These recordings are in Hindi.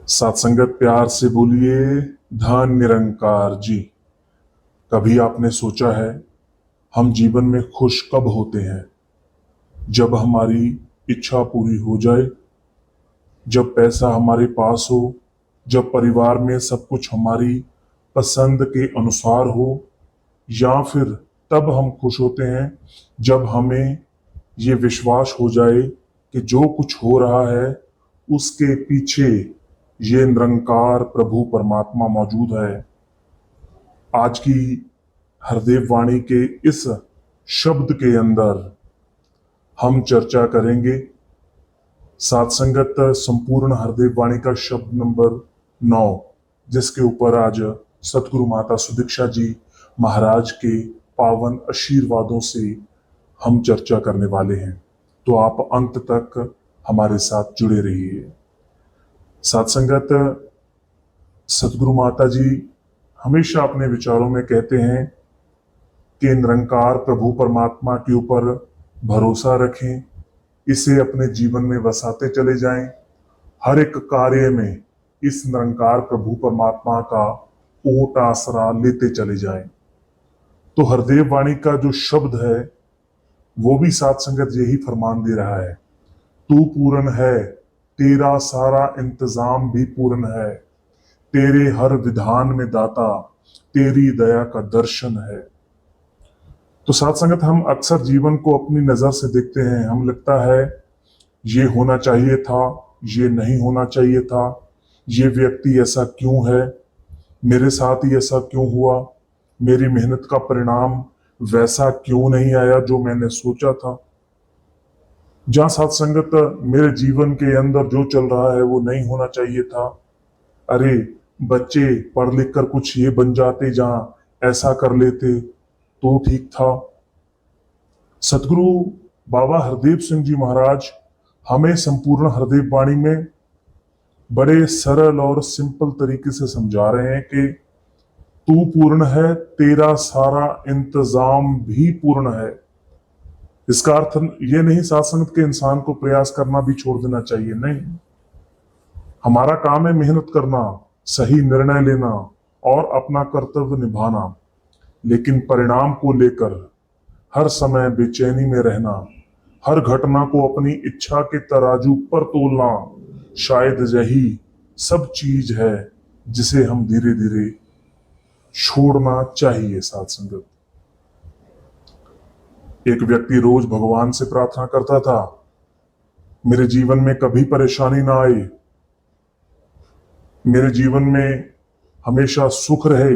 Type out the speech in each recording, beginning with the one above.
साथ संगत प्यार से बोलिए धन निरंकार जी। कभी आपने सोचा है हम जीवन में खुश कब होते हैं? जब हमारी इच्छा पूरी हो जाए, जब पैसा हमारे पास हो, जब परिवार में सब कुछ हमारी पसंद के अनुसार हो, या फिर तब हम खुश होते हैं जब हमें ये विश्वास हो जाए कि जो कुछ हो रहा है उसके पीछे ये निरंकार प्रभु परमात्मा मौजूद है। आज की हरदेव वाणी के इस शब्द के अंदर हम चर्चा करेंगे सात संगत संपूर्ण हरदेव वाणी का शब्द नंबर 9, जिसके ऊपर आज सतगुरु माता सुदीक्षा जी महाराज के पावन आशीर्वादों से हम चर्चा करने वाले हैं। तो आप अंत तक हमारे साथ जुड़े रहिए। सात संगत सतगुरु माता जी हमेशा अपने विचारों में कहते हैं कि निरंकार प्रभु परमात्मा के ऊपर भरोसा रखें, इसे अपने जीवन में बसाते चले जाएं, हर एक कार्य में इस निरंकार प्रभु परमात्मा का ओट आसरा लेते चले जाएं। तो हरदेव वाणी का जो शब्द है वो भी सात संगत यही फरमान दे रहा है, तू पूर्ण है, तेरा सारा इंतजाम भी पूर्ण है, तेरे हर विधान में दाता तेरी दया का दर्शन है। तो साथ संगत हम अक्सर जीवन को अपनी नजर से देखते हैं, हम लगता है ये होना चाहिए था, ये नहीं होना चाहिए था, ये व्यक्ति ऐसा क्यों है, मेरे साथ ही ऐसा क्यों हुआ, मेरी मेहनत का परिणाम वैसा क्यों नहीं आया जो मैंने सोचा था। जहां साथ संगत मेरे जीवन के अंदर जो चल रहा है वो नहीं होना चाहिए था। अरे बच्चे पढ़ लिख कर कुछ ये बन जाते, जहां ऐसा कर लेते तो ठीक था। सतगुरु बाबा हरदेव सिंह जी महाराज हमें संपूर्ण हरदेव वाणी में बड़े सरल और सिंपल तरीके से समझा रहे हैं कि तू पूर्ण है, तेरा सारा इंतजाम भी पूर्ण है। इसका अर्थ ये नहीं साथ संगत के इंसान को प्रयास करना भी छोड़ देना चाहिए, नहीं। हमारा काम है मेहनत करना, सही निर्णय लेना और अपना कर्तव्य निभाना, लेकिन परिणाम को लेकर हर समय बेचैनी में रहना, हर घटना को अपनी इच्छा के तराजू पर तोलना, शायद यही सब चीज है जिसे हम धीरे धीरे छोड़ना चाहिए। साथ संगत एक व्यक्ति रोज भगवान से प्रार्थना करता था, मेरे जीवन में कभी परेशानी ना आए, मेरे जीवन में हमेशा सुख रहे।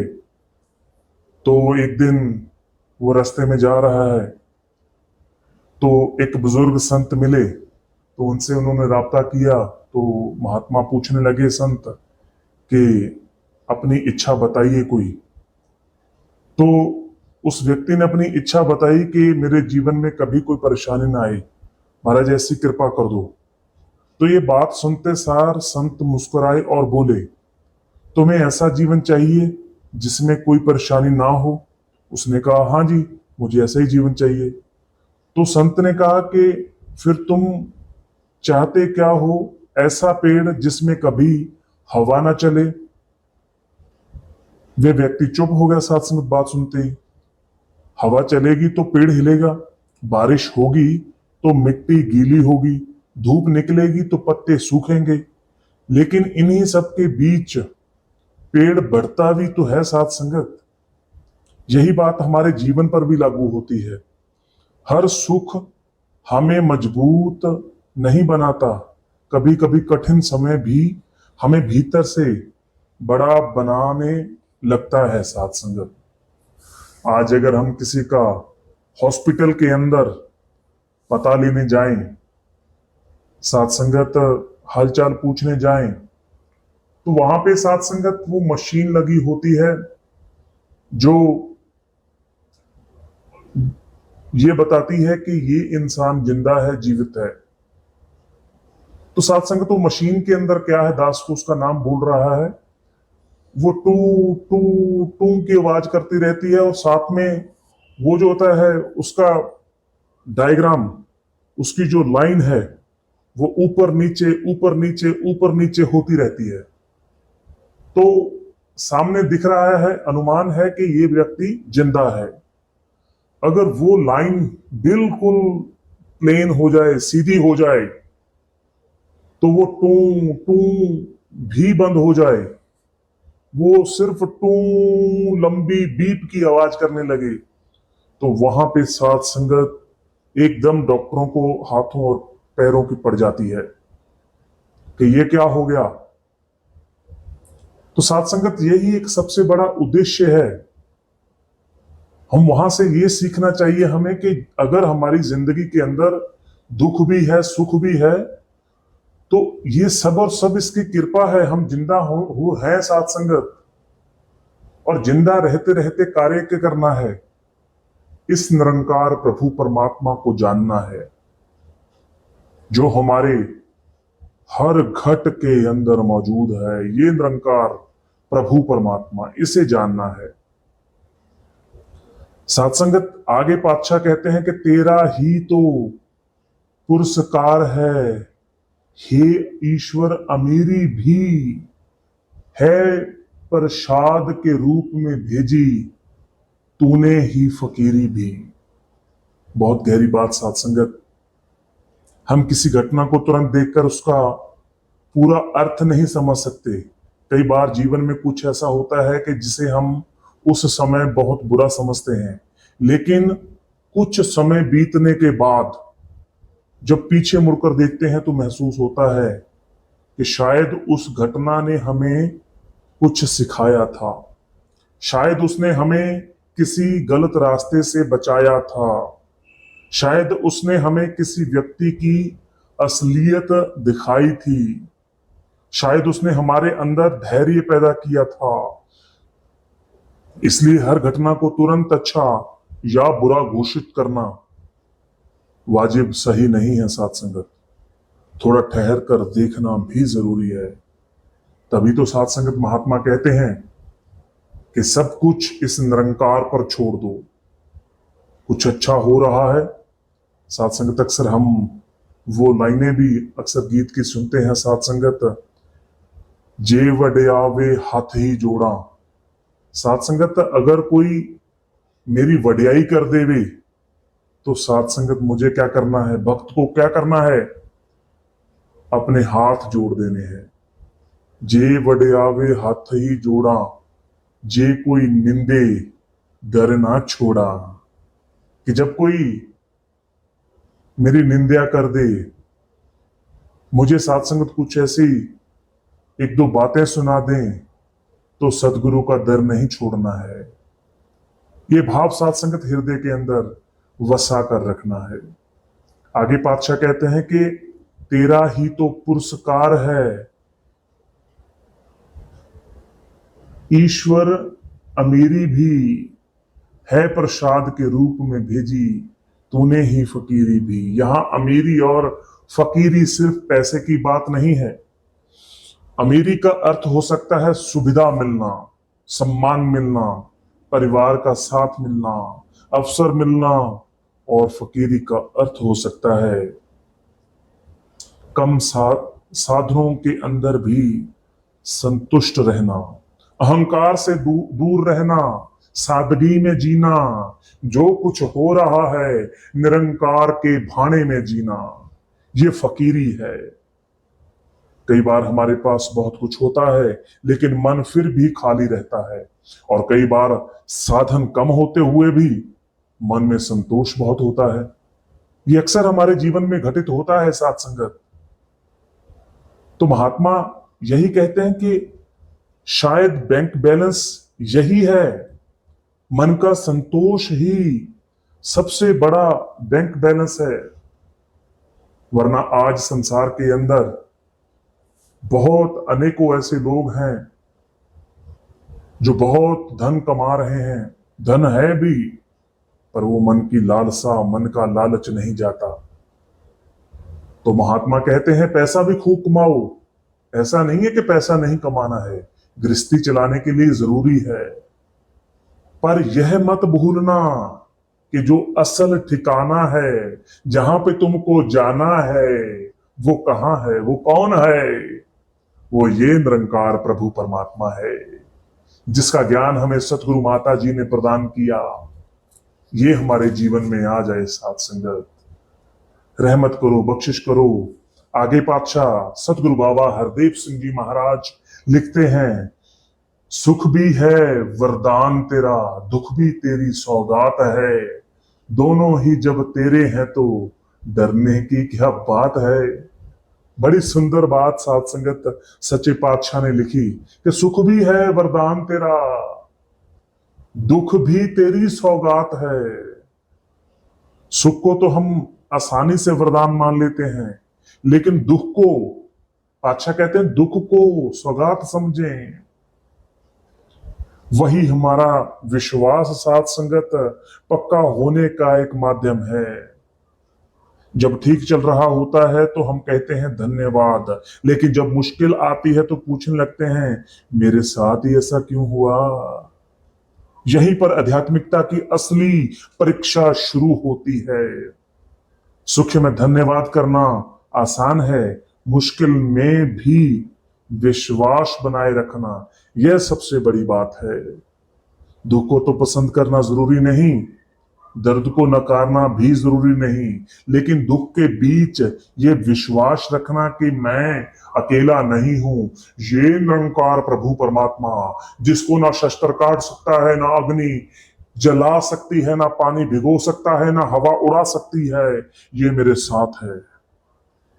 तो एक दिन वो रास्ते में जा रहा है तो एक बुजुर्ग संत मिले, तो उनसे उन्होंने राब्ता किया। तो महात्मा पूछने लगे संत कि अपनी इच्छा बताइए कोई। तो उस व्यक्ति ने अपनी इच्छा बताई कि मेरे जीवन में कभी कोई परेशानी ना आए, महाराज ऐसी कृपा कर दो। तो ये बात सुनते सार संत मुस्कुराए और बोले, तुम्हें ऐसा जीवन चाहिए जिसमें कोई परेशानी ना हो? उसने कहा, हाँ जी, मुझे ऐसा ही जीवन चाहिए। तो संत ने कहा कि फिर तुम चाहते क्या हो? ऐसा पेड़ जिसमें कभी हवा ना चले। वे व्यक्ति चुप हो गया साथ संगत बात सुनते ही। हवा चलेगी तो पेड़ हिलेगा, बारिश होगी तो मिट्टी गीली होगी, धूप निकलेगी तो पत्ते सूखेंगे, लेकिन इन्हीं सब के बीच पेड़ बढ़ता भी तो है। साथ संगत यही बात हमारे जीवन पर भी लागू होती है। हर सुख हमें मजबूत नहीं बनाता, कभी कभी कठिन समय भी हमें भीतर से बड़ा बनाने लगता है। साथ संगत आज अगर हम किसी का हॉस्पिटल के अंदर पता लेने जाएं, साथ संगत हालचाल पूछने जाएं, तो वहां पे साथ संगत वो मशीन लगी होती है जो ये बताती है कि ये इंसान जिंदा है, जीवित है। तो साथ संगत वो मशीन के अंदर क्या है, दास को उसका नाम भूल रहा है, वो टू टू टू की आवाज करती रहती है, और साथ में वो जो होता है उसका डायग्राम, उसकी जो लाइन है वो ऊपर नीचे ऊपर नीचे ऊपर नीचे होती रहती है। तो सामने दिख रहा है, अनुमान है कि ये व्यक्ति जिंदा है। अगर वो लाइन बिल्कुल प्लेन हो जाए, सीधी हो जाए, तो वो टू टू भी बंद हो जाए, वो सिर्फ टू लंबी बीप की आवाज करने लगे, तो वहां पे साथ संगत एकदम डॉक्टरों को हाथों और पैरों की पड़ जाती है कि ये क्या हो गया। तो साथ संगत यही एक सबसे बड़ा उद्देश्य है। हम वहां से ये सीखना चाहिए हमें कि अगर हमारी जिंदगी के अंदर दुख भी है, सुख भी है, तो ये सब और सब इसकी कृपा है। हम जिंदा हो है साथ संगत, और जिंदा रहते रहते कार्य क्या करना है, इस निरंकार प्रभु परमात्मा को जानना है, जो हमारे हर घट के अंदर मौजूद है। ये निरंकार प्रभु परमात्मा, इसे जानना है। सत्संगत आगे पातशाह कहते हैं कि तेरा ही तो पुरस्कार है, हे ईश्वर अमीरी भी है प्रसाद के रूप में भेजी, तूने ही फकीरी भी। बहुत गहरी बात सत्संगत। हम किसी घटना को तुरंत देखकर उसका पूरा अर्थ नहीं समझ सकते। कई बार जीवन में कुछ ऐसा होता है कि जिसे हम उस समय बहुत बुरा समझते हैं, लेकिन कुछ समय बीतने के बाद जब पीछे मुड़कर देखते हैं तो महसूस होता है कि शायद उस घटना ने हमें कुछ सिखाया था, शायद उसने हमें किसी गलत रास्ते से बचाया था, शायद उसने हमें किसी व्यक्ति की असलियत दिखाई थी, शायद उसने हमारे अंदर धैर्य पैदा किया था। इसलिए हर घटना को तुरंत अच्छा या बुरा घोषित करना वाजिब सही नहीं है साथ संगत। थोड़ा ठहर कर देखना भी जरूरी है। तभी तो साथ संगत महात्मा कहते हैं कि सब कुछ इस निरंकार पर छोड़ दो। कुछ अच्छा हो रहा है साथ संगत, अक्सर हम वो लाइनें भी अक्सर गीत की सुनते हैं साथ संगत, जे वड्यावे हाथ ही जोड़ा। साथ संगत अगर कोई मेरी वड्याई कर देवे तो साथ संगत मुझे क्या करना है, भक्त को क्या करना है, अपने हाथ जोड़ देने हैं। जे वड्यावे हाथ ही जोड़ा, जे कोई निंदे डर ना छोड़ा। कि जब कोई मेरी निंदा कर दे, मुझे साथ संगत कुछ ऐसी एक दो बातें सुना दें, तो सदगुरु का दर नहीं छोड़ना है। ये भाव साथ संगत हृदय के अंदर वसा कर रखना है। आगे पातशाह कहते हैं कि तेरा ही तो पुरस्कार है, ईश्वर अमीरी भी है प्रसाद के रूप में भेजी, तूने ही फकीरी भी। यहां अमीरी और फकीरी सिर्फ पैसे की बात नहीं है। अमीरी का अर्थ हो सकता है सुविधा मिलना, सम्मान मिलना, परिवार का साथ मिलना, अवसर मिलना, और फकीरी का अर्थ हो सकता है कम साधनों के अंदर भी संतुष्ट रहना, अहंकार से दूर रहना, सादगी में जीना, जो कुछ हो रहा है निरंकार के भाने में जीना। ये फकीरी है। कई बार हमारे पास बहुत कुछ होता है लेकिन मन फिर भी खाली रहता है, और कई बार साधन कम होते हुए भी मन में संतोष बहुत होता है। ये अक्सर हमारे जीवन में घटित होता है साथ संगत। तो महात्मा यही कहते हैं कि शायद बैंक बैलेंस यही है, मन का संतोष ही सबसे बड़ा बैंक बैलेंस है। वरना आज संसार के अंदर बहुत अनेकों ऐसे लोग हैं जो बहुत धन कमा रहे हैं, धन है भी, पर वो मन की लालसा, मन का लालच नहीं जाता। तो महात्मा कहते हैं पैसा भी खूब कमाओ, ऐसा नहीं है कि पैसा नहीं कमाना है, गृहस्थी चलाने के लिए जरूरी है, पर यह मत भूलना कि जो असल ठिकाना है, जहां पे तुमको जाना है, वो कहां है, वो कौन है। वो ये निरंकार प्रभु परमात्मा है जिसका ज्ञान हमें सतगुरु माता जी ने प्रदान किया। ये हमारे जीवन में आ जाए साथ संगत, रहमत करो, बख्शिश करो। आगे पातशाह सतगुरु बाबा हरदेव सिंह जी महाराज लिखते हैं, सुख भी है वरदान तेरा, दुख भी तेरी सौगात है, दोनों ही जब तेरे हैं तो डरने की क्या बात है। बड़ी सुंदर बात साथ संगत सच्चे पातशाह ने लिखी कि सुख भी है वरदान तेरा, दुख भी तेरी सौगात है। सुख को तो हम आसानी से वरदान मान लेते हैं, लेकिन दुख को पातशाह कहते हैं दुख को सौगात समझें। वही हमारा विश्वास साथ संगत पक्का होने का एक माध्यम है। जब ठीक चल रहा होता है तो हम कहते हैं धन्यवाद, लेकिन जब मुश्किल आती है तो पूछने लगते हैं मेरे साथ ही ऐसा क्यों हुआ। यहीं पर आध्यात्मिकता की असली परीक्षा शुरू होती है। सुख में धन्यवाद करना आसान है, मुश्किल में भी विश्वास बनाए रखना यह सबसे बड़ी बात है। दुख को तो पसंद करना जरूरी नहीं, दर्द को नकारना भी जरूरी नहीं, लेकिन दुख के बीच ये विश्वास रखना कि मैं अकेला नहीं हूं। ये निरंकार प्रभु परमात्मा जिसको ना शस्त्र काट सकता है, ना अग्नि जला सकती है, ना पानी भिगो सकता है, ना हवा उड़ा सकती है, ये मेरे साथ है।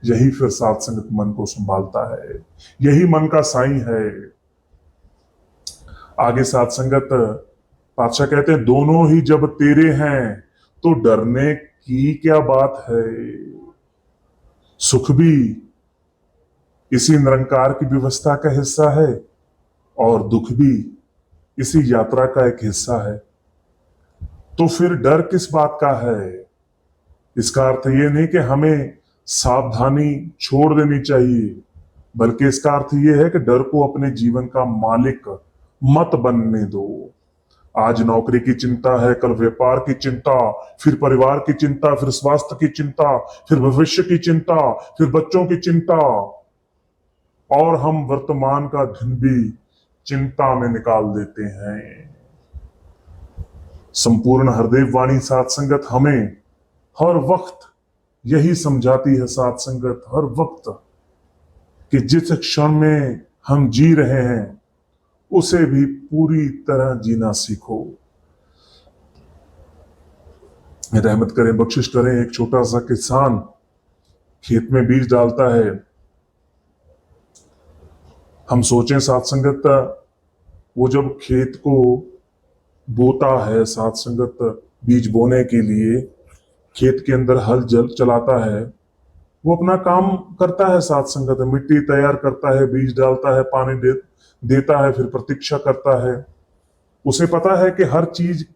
यही फिर साथ संगत मन को संभालता है, यही मन का साईं है। आगे साथ संगत पातशाह कहते हैं दोनों ही जब तेरे हैं तो डरने की क्या बात है। सुख भी इसी निरंकार की व्यवस्था का हिस्सा है और दुख भी इसी यात्रा का एक हिस्सा है। तो फिर डर किस बात का है। इसका अर्थ ये नहीं कि हमें सावधानी छोड़ देनी चाहिए, बल्कि इसका अर्थ ये है कि डर को अपने जीवन का मालिक मत बनने दो। आज नौकरी की चिंता है, कल व्यापार की चिंता, फिर परिवार की चिंता, फिर स्वास्थ्य की चिंता, फिर भविष्य की चिंता, फिर बच्चों की चिंता, और हम वर्तमान का दिन भी चिंता में निकाल देते हैं। संपूर्ण हरदेव वाणी साथ संगत हमें हर वक्त यही समझाती है साथ संगत, हर वक्त, कि जिस क्षण में हम जी रहे हैं उसे भी पूरी तरह जीना सीखो। रहमत करें, बख्शिश करें। एक छोटा सा किसान खेत में बीज डालता है। हम सोचें साथ संगत, वो जब खेत को बोता है साथ संगत, बीज बोने के लिए खेत के अंदर हल जल चलाता है, वो अपना काम करता है साथ संगत, मिट्टी तैयार करता है, बीज डालता है, पानी देता है, फिर प्रतीक्षा करता है। उसे पता है कि हर चीज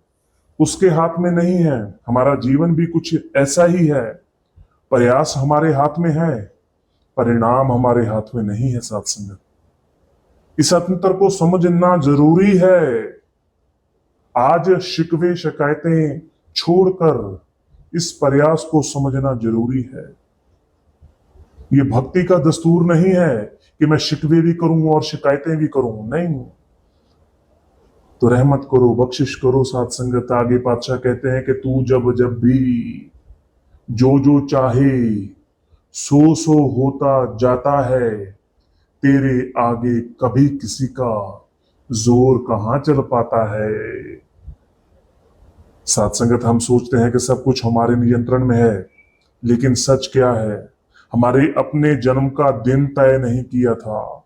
उसके हाथ में नहीं है। हमारा जीवन भी कुछ ऐसा ही है। प्रयास हमारे हाथ में है, परिणाम हमारे हाथ में नहीं है साथ संगत। इस अंतर को समझना जरूरी है। आज शिकवे शिकायतें छोड़कर इस प्रयास को समझना जरूरी है। ये भक्ति का दस्तूर नहीं है कि मैं शिकवे भी करूं और शिकायतें भी करूं, नहीं। तो रहमत करो, बख्शिश करो साथ संगत। आगे पातशाह कहते हैं कि तू जब जब भी जो जो चाहे सो सो होता जाता है, तेरे आगे कभी किसी का जोर कहां चल पाता है। साथ संगत हम सोचते हैं कि सब कुछ हमारे नियंत्रण में है, लेकिन सच क्या है, हमारे अपने जन्म का दिन तय नहीं किया था।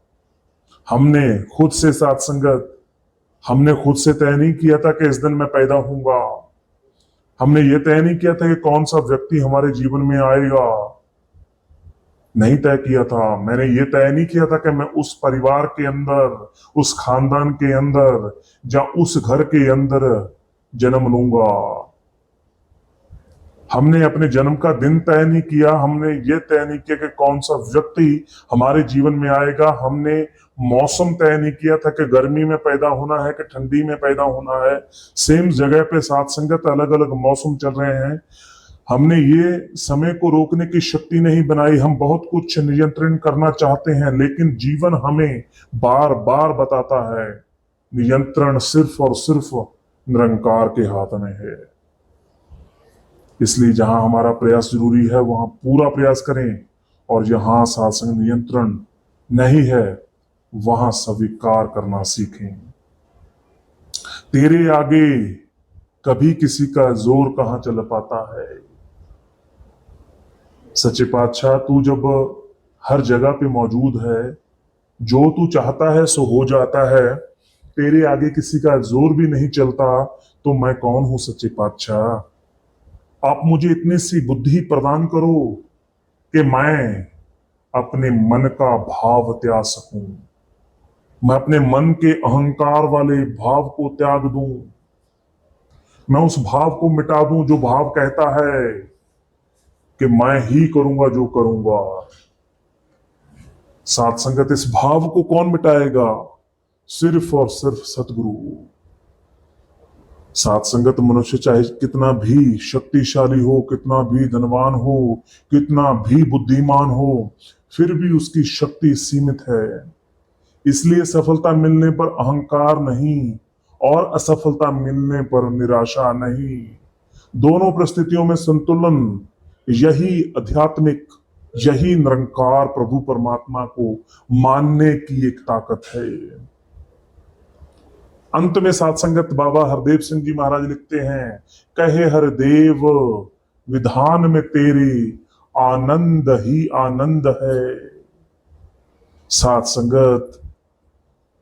हमने खुद से साथ संगत, हमने खुद से तय नहीं किया था कि इस दिन मैं पैदा होऊंगा। हमने ये तय नहीं किया था कि कौन सा व्यक्ति हमारे जीवन में आएगा, नहीं तय किया था। मैंने ये तय नहीं किया था कि मैं उस परिवार के अंदर, उस खानदान के अंदर या उस घर के अंदर जन्म लूंगा। हमने अपने जन्म का दिन तय नहीं किया, हमने ये तय नहीं किया कि कौन सा व्यक्ति हमारे जीवन में आएगा। हमने मौसम तय नहीं किया था कि गर्मी में पैदा होना है कि ठंडी में पैदा होना है। सेम जगह पे साथ संगत अलग अलग मौसम चल रहे हैं। हमने ये समय को रोकने की शक्ति नहीं बनाई। हम बहुत कुछ नियंत्रण करना चाहते हैं, लेकिन जीवन हमें बार बार बताता है नियंत्रण सिर्फ और सिर्फ निरंकार के हाथ में है। इसलिए जहां हमारा प्रयास जरूरी है वहां पूरा प्रयास करें, और जहां सात्संग नियंत्रण नहीं है वहां स्वीकार करना सीखें। तेरे आगे कभी किसी का जोर कहां चल पाता है। सच्चे पातशाह, तू जब हर जगह पे मौजूद है, जो तू चाहता है सो हो जाता है। तेरे आगे किसी का जोर भी नहीं चलता, तो मैं कौन हूं सच्चे पातशाह। आप मुझे इतनी सी बुद्धि प्रदान करो कि मैं अपने मन का भाव त्याग सकूं, मैं अपने मन के अहंकार वाले भाव को त्याग दूं, मैं उस भाव को मिटा दूं जो भाव कहता है कि मैं ही करूंगा जो करूंगा। साथ संगत, इस भाव को कौन मिटाएगा? सिर्फ और सिर्फ सतगुरु। साथ संगत, मनुष्य चाहे कितना भी शक्तिशाली हो, कितना भी धनवान हो, कितना भी बुद्धिमान हो, फिर भी उसकी शक्ति सीमित है। इसलिए सफलता मिलने पर अहंकार नहीं और असफलता मिलने पर निराशा नहीं। दोनों परिस्थितियों में संतुलन, यही आध्यात्मिक, यही निरंकार प्रभु परमात्मा को मानने की एक ताकत है। अंत में साथ संगत बाबा हरदेव सिंह जी महाराज लिखते हैं, कहे हरदेव विधान में तेरे आनंद ही आनंद है। साथ संगत,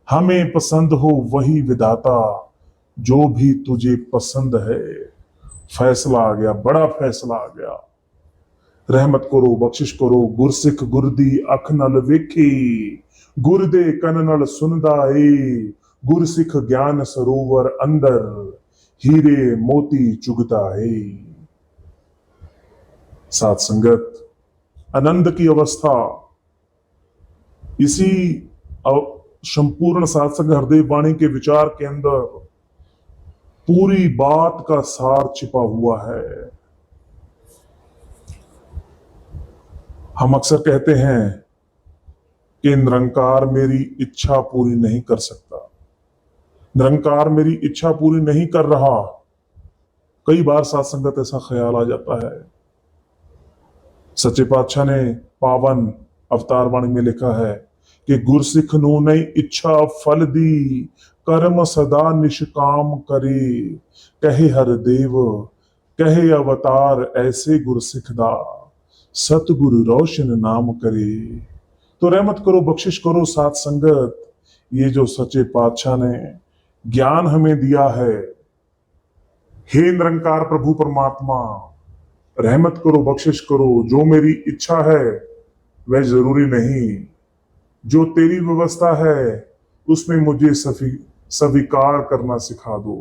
हमें पसंद हो वही विधाता, जो भी तुझे पसंद है। फैसला आ गया, बड़ा फैसला आ गया। रहमत करो, बख्शिश करो, गुरसिख गुरदी अख नल वेखी, गुरदे कन नल सुनदा ए, गुरसिख ज्ञान सरोवर अंदर, हीरे मोती चुगता है। साथ संगत, आनंद की अवस्था इसी संपूर्ण सात्संग हरदेव वाणी के विचार के अंदर पूरी बात का सार छिपा हुआ है। हम अक्सर कहते हैं कि निरंकार मेरी इच्छा पूरी नहीं कर सकता, निरंकार मेरी इच्छा पूरी नहीं कर रहा। कई बार सात्संगत ऐसा ख्याल आ जाता है। सच्चे पातशाह ने पावन अवतार वाणी में लिखा है कि गुरसिख नू नई इच्छा फल दी, कर्म सदा निष्काम करे, कहे हरदेव कहे अवतार ऐसे गुरसिख दा, सतगुरु रोशन नाम करे। तो रहमत करो, बख्शिश करो साथ संगत, ये जो सच्चे पातशाह ने ज्ञान हमें दिया है, हे निरंकार प्रभु परमात्मा, रहमत करो, बख्शिश करो। जो मेरी इच्छा है वह जरूरी नहीं, जो तेरी व्यवस्था है उसमें मुझे स्वीकार करना सिखा दो।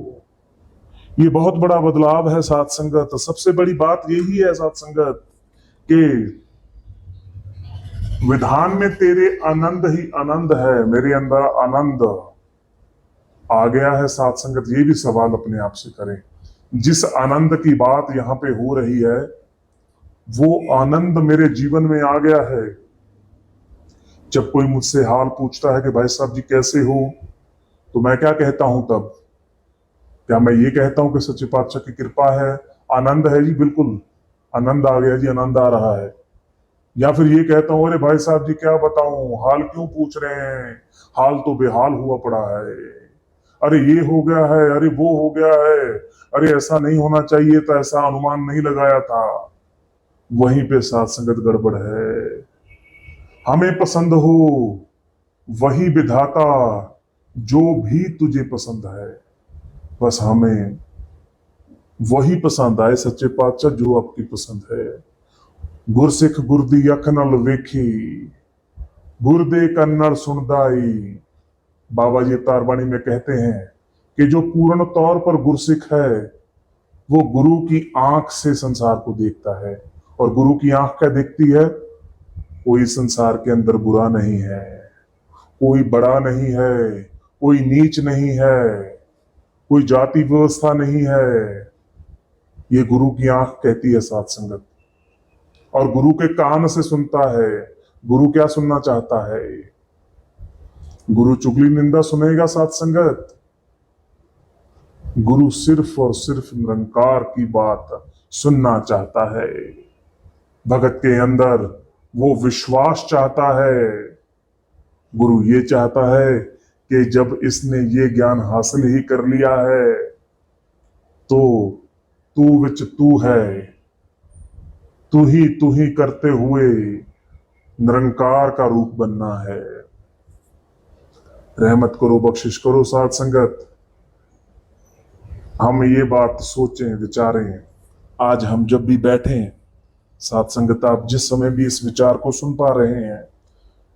ये बहुत बड़ा बदलाव है साथ संगत। सबसे बड़ी बात यही है साथ संगत कि विधान में तेरे आनंद ही आनंद है। मेरे अंदर आनंद आ गया है साथ संगत। ये भी सवाल अपने आप से करें, जिस आनंद की बात यहां पे हो रही है वो आनंद मेरे जीवन में आ गया है। जब कोई मुझसे हाल पूछता है कि भाई साहब जी कैसे हो, तो मैं क्या कहता हूं तब? क्या मैं ये कहता हूं कि सच्चे पातशाह की कृपा है, आनंद है जी, बिल्कुल आनंद आ गया जी, आनंद आ रहा है? या फिर ये कहता हूं अरे भाई साहब जी क्या बताऊं, हाल क्यों पूछ रहे हैं, हाल तो बेहाल हुआ पड़ा है, अरे ये हो गया है, अरे वो हो गया है, अरे ऐसा नहीं होना चाहिए था, ऐसा अनुमान नहीं लगाया था। वहीं पे साथ संगत गड़बड़ है। हमें पसंद हो वही विधाता, जो भी तुझे पसंद है। बस हमें वही पसंद आए सच्चे पातशाह जो आपकी पसंद है। गुरसिख गुरदी अख नल वेखी, गुरदे कन्नड़ सुनदाई। बाबा जी तारवाणी में कहते हैं कि जो पूर्ण तौर पर गुरसिख है वो गुरु की आंख से संसार को देखता है। और गुरु की आंख क्या देखती है? कोई संसार के अंदर बुरा नहीं है, कोई बड़ा नहीं है, कोई नीच नहीं है, कोई जाति व्यवस्था नहीं है। ये गुरु की आंख कहती है साथ संगत, और गुरु के कान से सुनता है। गुरु क्या सुनना चाहता है? गुरु चुगली निंदा सुनेगा साथ संगत? गुरु सिर्फ और सिर्फ निरंकार की बात सुनना चाहता है। भगत के अंदर वो विश्वास चाहता है। गुरु ये चाहता है कि जब इसने ये ज्ञान हासिल ही कर लिया है तो तू विच तू है, तू ही करते हुए निरंकार का रूप बनना है। रहमत करो, बख्शिश करो साथ संगत। हम ये बात सोचें, विचारें। आज हम जब भी बैठे साथ संगत, आप जिस समय भी इस विचार को सुन पा रहे हैं,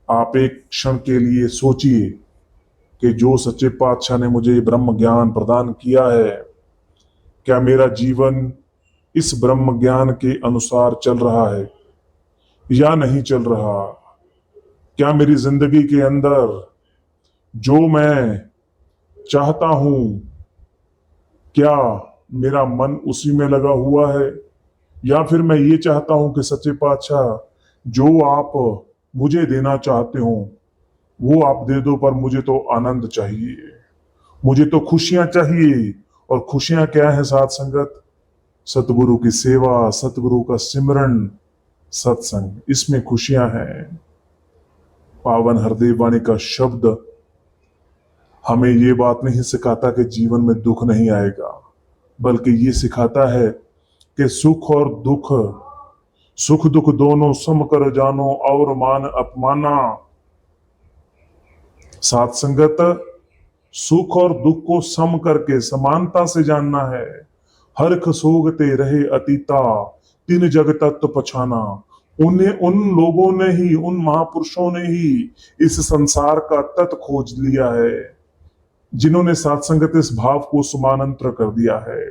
आप एक क्षण के लिए सोचिए कि जो सच्चे पातशाह ने मुझे ब्रह्म ज्ञान प्रदान किया है, क्या मेरा जीवन इस ब्रह्म ज्ञान के अनुसार चल रहा है या नहीं चल रहा? क्या मेरी जिंदगी के अंदर जो मैं चाहता हूं, क्या मेरा मन उसी में लगा हुआ है, या फिर मैं ये चाहता हूं कि सच्चे पातशाह जो आप मुझे देना चाहते हो वो आप दे दो, पर मुझे तो आनंद चाहिए, मुझे तो खुशियां चाहिए। और खुशियां क्या है साथ संगत? सतगुरु की सेवा, सतगुरु का सिमरन, सत्संग, इसमें खुशियां हैं। पावन हरदेव वाणी का शब्द हमें ये बात नहीं सिखाता कि जीवन में दुख नहीं आएगा, बल्कि ये सिखाता है कि सुख और दुख, सुख दुख दोनों सम कर जानो और मान अपमाना। साथ संगत, सुख और दुख को सम करके समानता से जानना है। हर खसोगते रहे अतीता, तीन जग तत्व पछाना। उन्हें, उन लोगों ने ही, उन महापुरुषों ने ही इस संसार का तत्व खोज लिया है, जिन्होंने साथ संगत इस भाव को समानांतर कर दिया है।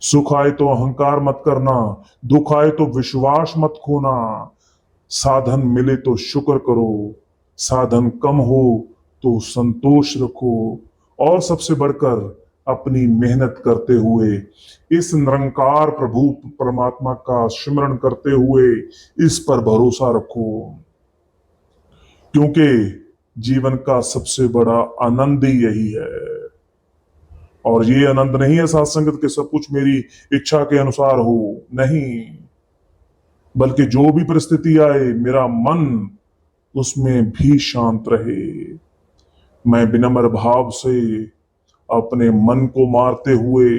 सुख आए तो अहंकार मत करना, दुख आए तो विश्वास मत खोना। साधन मिले तो शुक्र करो, साधन कम हो तो संतोष रखो, और सबसे बढ़कर अपनी मेहनत करते हुए इस निरंकार प्रभु परमात्मा का स्मरण करते हुए इस पर भरोसा रखो, क्योंकि जीवन का सबसे बड़ा आनंद ही यही है। और ये आनंद नहीं है साथ संगत के सब कुछ मेरी इच्छा के अनुसार हो, नहीं, बल्कि जो भी परिस्थिति आए मेरा मन उसमें भी शांत रहे। मैं विनम्र भाव से अपने मन को मारते हुए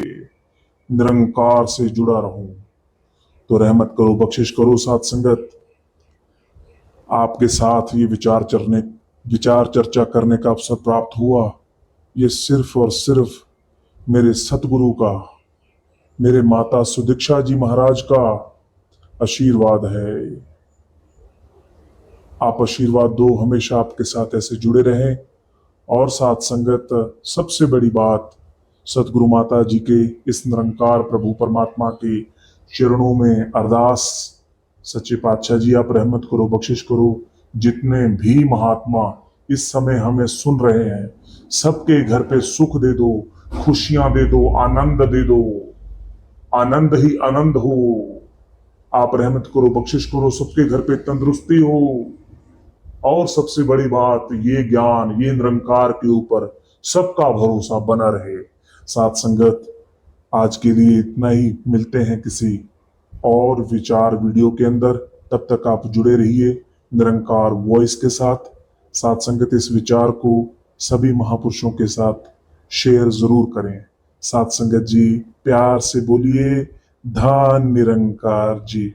निरंकार से जुड़ा रहूं। तो रहमत करो, बख्शिश करो साथ संगत। आपके साथ ये विचार चर्चा करने का अवसर प्राप्त हुआ, ये सिर्फ और सिर्फ मेरे सतगुरु का, मेरे माता सुदीक्षा जी महाराज का आशीर्वाद है। आप आशीर्वाद दो, हमेशा आपके साथ ऐसे जुड़े रहें। और साथ संगत, सबसे बड़ी बात, सतगुरु माता जी के इस निरंकार प्रभु परमात्मा के चरणों में अरदास, सच्चे पातशाह जी आप रहमत करो, बख्शिश करो। जितने भी महात्मा इस समय हमें सुन रहे हैं, सबके घर पे सुख दे दो, खुशियां दे दो, आनंद दे दो, आनंद ही आनंद हो। आप रहमत करो, बख्शिश करो, सबके घर पे तंदुरुस्ती हो। और सबसे बड़ी बात, ये ज्ञान, ये निरंकार के ऊपर सबका भरोसा बना रहे। साथ संगत, आज के लिए इतना ही। मिलते हैं किसी और विचार वीडियो के अंदर। तब तक आप जुड़े रहिए निरंकार वॉइस के साथ। साथ संगत, इस विचार को सभी महापुरुषों के साथ शेयर जरूर करें। साथ संगत जी, प्यार से बोलिए धन निरंकार जी।